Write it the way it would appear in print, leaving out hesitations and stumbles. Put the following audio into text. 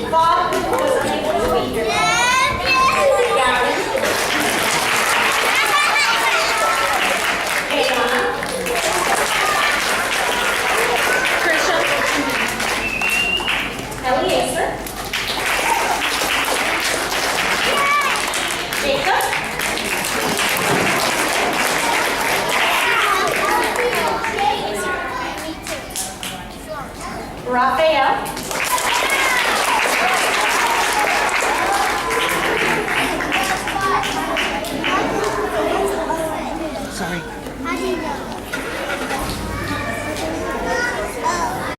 Bob was unable to be here. Gary. Ayana. Christian. Eliezer. Jacob. Raphael. Sorry. How do you know?